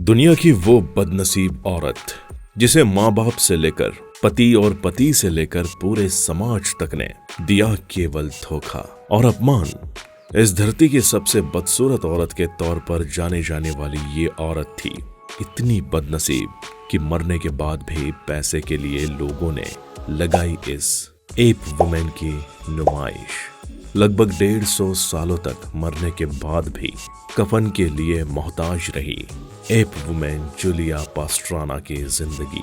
दुनिया की वो बदनसीब औरत जिसे माँ बाप से लेकर पति और पति से लेकर पूरे समाज तक ने दिया केवल धोखा और अपमान। इस धरती की सबसे बदसूरत औरत के तौर पर जाने जाने वाली ये औरत थी इतनी बदनसीब कि मरने के बाद भी पैसे के लिए लोगों ने लगाई इस एप वुमेन की नुमाइश। लगभग 150 सालों तक मरने के बाद भी कफन के लिए मोहताज रही एप वुमेन जूलिया पास्ट्राना की जिंदगी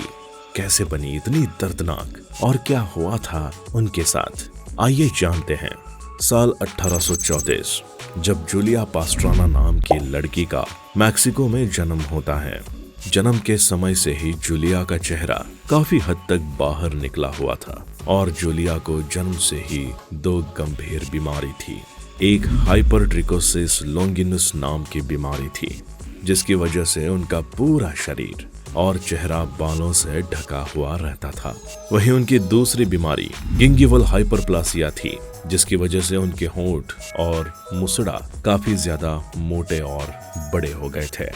कैसे बनी इतनी दर्दनाक और क्या हुआ था उनके साथ, आइए जानते हैं। साल 1834 जब जूलिया पास्ट्राना नाम की लड़की का मैक्सिको में जन्म होता है। जन्म के समय से ही जूलिया का चेहरा काफी हद तक बाहर निकला हुआ था और जूलिया को जन्म से ही 2 गंभीर बीमारी थी। एक हाइपरट्रिकोसिस लोंगिनुस नाम की बीमारी थी जिसकी वजह से उनका पूरा शरीर और चेहरा बालों से ढका हुआ रहता था। वहीं उनकी दूसरी बीमारी गिंगिवल हाइपरप्लासिया थी जिसकी वजह से उनके होंठ और मुसड़ा काफी ज्यादा मोटे और बड़े हो गए थे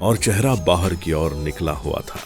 और चेहरा बाहर की ओर निकला हुआ था।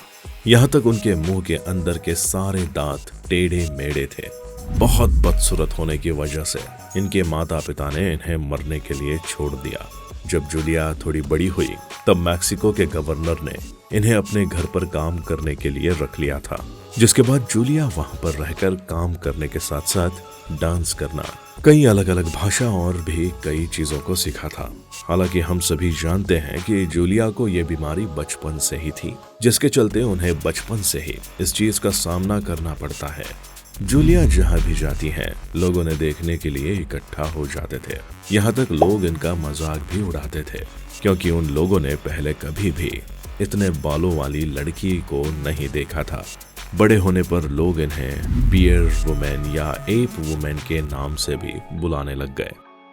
यहाँ तक उनके मुंह के अंदर के सारे दांत टेढ़े मेढ़े थे। बहुत बदसूरत होने की वजह से इनके माता पिता ने इन्हें मरने के लिए छोड़ दिया। जब जूलिया थोड़ी बड़ी हुई तब मैक्सिको के गवर्नर ने इन्हें अपने घर पर काम करने के लिए रख लिया था, जिसके बाद जूलिया वहां पर रहकर काम करने के साथ साथ डांस करना, कई अलग अलग भाषा और भी कई चीजों को सीखा था। हालांकि हम सभी जानते हैं कि जूलिया को यह बीमारी बचपन से ही थी, जिसके चलते उन्हें बचपन से ही इस चीज का सामना करना पड़ता है। जूलिया जहाँ भी जाती हैं, लोग उन्हें देखने के लिए इकट्ठा हो जाते थे। यहाँ तक लोग इनका मजाक भी उड़ाते थे क्योंकि उन लोगों ने पहले कभी भी इतने बालों वाली लड़की को नहीं देखा था। बड़े होने पर लोग इन्हें बियर वुमेन या एप वुमेन के नाम से भी बुलाने लग गए।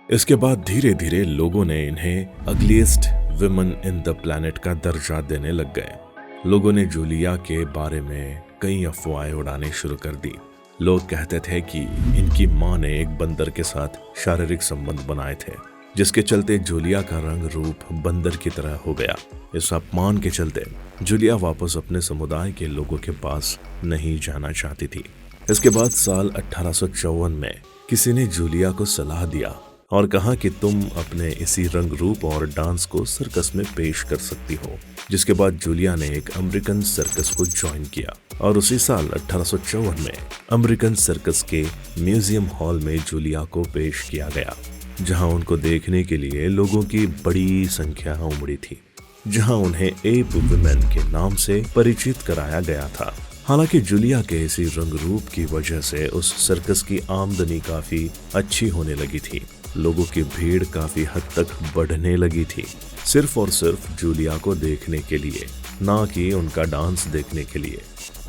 इसके बाद धीरे धीरे लोगों ने इन्हें ugliest women in the planet का दर्जा देने लग गए। लोगों ने जूलिया के बारे में कई अफवाहें उड़ाने शुरू कर दी। लोग कहते थे कि इनकी मां ने एक बंदर के साथ शारीरिक संबंध बनाए थे, जिसके चलते जूलिया का रंग रूप बंदर की तरह हो गया। इस अपमान के चलते जूलिया वापस अपने समुदाय के लोगों के पास नहीं जाना चाहती थी। इसके बाद साल 1854 में किसी ने जूलिया को सलाह दिया और कहा कि तुम अपने इसी रंग रूप और डांस को सर्कस में पेश कर सकती हो। जिसके बाद जूलिया ने एक अमेरिकन सर्कस को ज्वाइन किया और उसी साल 1854 में अमेरिकन सर्कस के म्यूजियम हॉल में जूलिया को पेश किया गया, जहां उनको देखने के लिए लोगों की बड़ी संख्या उमड़ी थी, जहां उन्हें एप वुमेन के नाम से परिचित कराया गया था। हालांकि जूलिया के इसी रंग रूप की वजह से उस सर्कस की आमदनी काफी अच्छी होने लगी थी। लोगों की भीड़ काफी हद तक बढ़ने लगी थी, सिर्फ और सिर्फ जूलिया को देखने के लिए, ना कि उनका डांस देखने के लिए।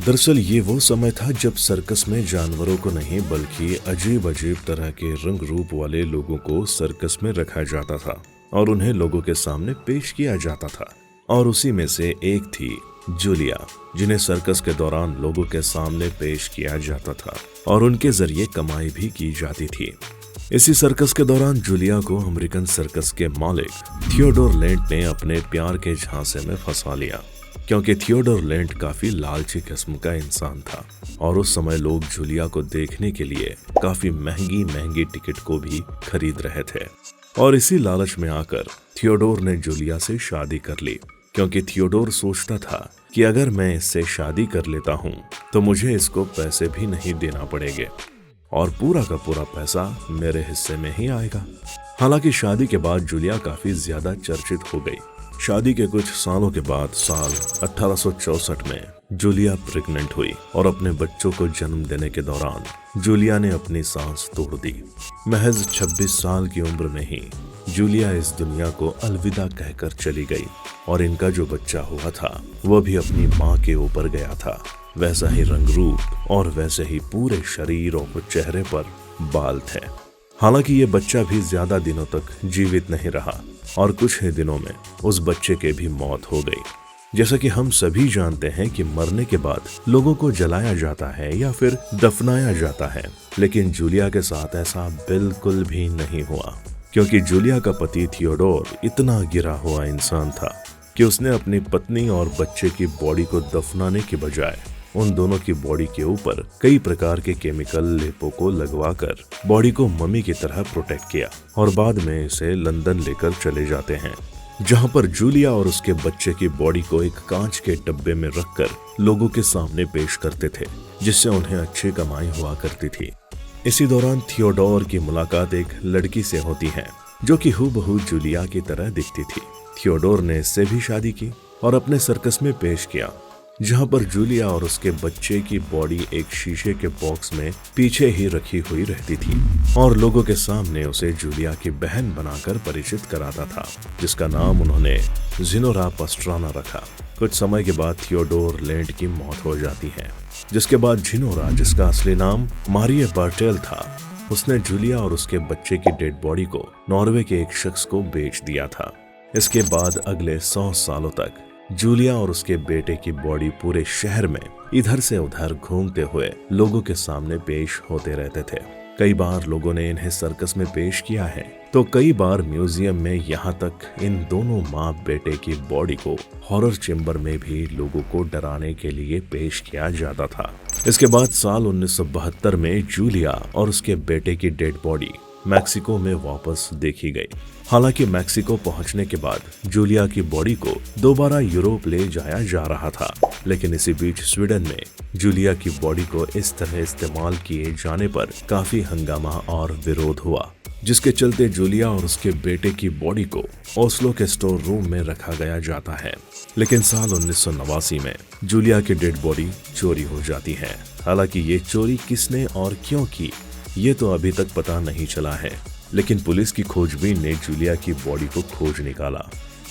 दरअसल ये वो समय था जब सर्कस में जानवरों को नहीं बल्कि अजीब अजीब तरह के रंग रूप वाले लोगों को सर्कस में रखा जाता था और उन्हें लोगों के सामने पेश किया जाता था। और उसी में से एक थी जूलिया, जिन्हें सर्कस के दौरान लोगों के सामने पेश किया जाता था और उनके जरिए कमाई भी की जाती थी। इसी सर्कस के दौरान जूलिया को अमेरिकन सर्कस के मालिक थियोडोर लेंट ने अपने प्यार के झांसे में फंसा लिया, क्योंकि थियोडोर लेंट काफी लालची किस्म का इंसान था और उस समय लोग जूलिया को देखने के लिए काफी महंगी महंगी टिकट को भी खरीद रहे थे। और इसी लालच में आकर थियोडोर ने जूलिया से शादी कर ली, क्योंकि थियोडोर सोचता था कि अगर मैं इससे शादी कर लेता हूँ तो मुझे इसको पैसे भी नहीं देना पड़ेंगे और पूरा का पूरा पैसा मेरे हिस्से में ही आएगा। हालांकि शादी के बाद जूलिया काफी ज्यादा चर्चित हो गई। शादी के कुछ सालों के बाद साल 1864 में जूलिया प्रेग्नेंट हुई और अपने बच्चों को जन्म देने के दौरान जूलिया ने अपनी सांस तोड़ दी। महज 26 साल की उम्र में ही जूलिया इस दुनिया को अलविदा कहकर चली गई और इनका जो बच्चा हुआ था वह भी अपनी माँ के ऊपर गया था। वैसा ही रंग रूप और वैसे ही पूरे शरीर और चेहरे पर बाल थे। हालांकि ये बच्चा भी ज्यादा दिनों तक जीवित नहीं रहा और कुछ ही दिनों में उस बच्चे के भी मौत हो गई। जैसा कि हम सभी जानते हैं कि मरने के बाद लोगों को जलाया जाता है या फिर दफनाया जाता है, लेकिन जूलिया के साथ ऐसा बिल्कुल भी नहीं हुआ, क्योंकि जूलिया का पति थियोडोर इतना गिरा हुआ इंसान था कि उसने अपनी पत्नी और बच्चे की बॉडी को दफनाने के बजाय उन दोनों की बॉडी के ऊपर कई प्रकार के केमिकल लेपों को लगवाकर बॉडी को मम्मी की तरह प्रोटेक्ट किया और बाद में इसे लंदन लेकर चले जाते हैं, जहां पर जूलिया और उसके बच्चे की बॉडी को एक कांच के डब्बे में रखकर लोगों के सामने पेश करते थे, जिससे उन्हें अच्छी कमाई हुआ करती थी। इसी दौरान थियोडोर की मुलाकात एक लड़की से होती है जो कि हूबहू जूलिया की तरह दिखती थी। थियोडोर ने इससे भी शादी की और अपने सर्कस में पेश किया, जहां पर जूलिया और उसके बच्चे की बॉडी एक शीशे के बॉक्स में पीछे ही रखी हुई रहती थी और लोगों के सामने उसे जूलिया की बहन बनाकर परिचित कराता था, जिसका नाम उन्होंने जिनोरा पस्ट्राना रखा। कुछ समय के बाद थियोडोर लैंड की मौत हो जाती है, जिसके बाद जिनोरा, जिसका असली नाम मारिया बार्टेल था, उसने जूलिया और उसके बच्चे की डेड बॉडी को नॉर्वे के एक शख्स को बेच दिया था। इसके बाद अगले 100 सालों तक जूलिया और उसके बेटे की बॉडी पूरे शहर में इधर से उधर घूमते हुए लोगों के सामने पेश होते रहते थे। कई बार लोगों ने इन्हें सर्कस में पेश किया है, तो कई बार म्यूजियम में, यहाँ तक इन दोनों माँ बेटे की बॉडी को हॉरर चेम्बर में भी लोगों को डराने के लिए पेश किया जाता था। इसके बाद साल 1972 में जूलिया और उसके बेटे की डेड बॉडी मैक्सिको में वापस देखी गई। हालांकि मैक्सिको पहुंचने के बाद जूलिया की बॉडी को दोबारा यूरोप ले जाया जा रहा था, लेकिन इसी बीच स्वीडन में जूलिया की बॉडी को इस तरह इस्तेमाल किए जाने पर काफी हंगामा और विरोध हुआ, जिसके चलते जूलिया और उसके बेटे की बॉडी को ओस्लो के स्टोर रूम में रखा गया जाता है। लेकिन साल 1989 में जूलिया की डेड बॉडी चोरी हो जाती है। हालांकि ये चोरी किसने और क्यों की, ये तो अभी तक पता नहीं चला है, लेकिन पुलिस की खोजबीन ने जूलिया की बॉडी को खोज निकाला।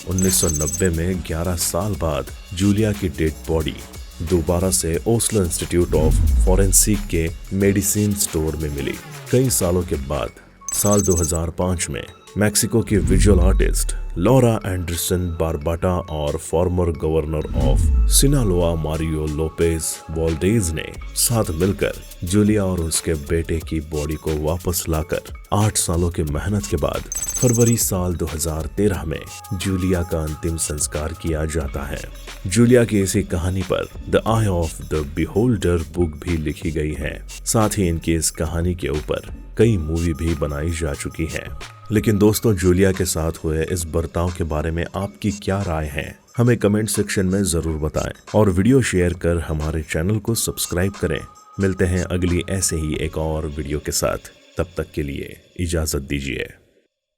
1990 में 11 साल बाद जूलिया की डेड बॉडी दोबारा से ओस्लो इंस्टीट्यूट ऑफ फॉरेंसिक के मेडिसिन स्टोर में मिली। कई सालों के बाद साल 2005 में मैक्सिको के visual artist Laura Anderson Barbata और former governor of Sinaloa Mario Lopez Valdez ने साथ मिलकर जूलिया और उसके बेटे की बॉडी को वापस लाकर 8 सालों की मेहनत के बाद फरवरी साल 2013 में जूलिया का अंतिम संस्कार किया जाता है। जूलिया की इसी कहानी पर the I of the beholder book भी लिखी गई है। साथ ही इनकी इस कहानी के ऊपर कई मूवी भी बनाई जा चुकी है। लेकिन दोस्तों, जूलिया के साथ हुए इस बर्ताव के बारे में आपकी क्या राय है, हमें कमेंट सेक्शन में जरूर बताएं और वीडियो शेयर कर हमारे चैनल को सब्सक्राइब करें। मिलते हैं अगली ऐसे ही एक और वीडियो के साथ, तब तक के लिए इजाजत दीजिए।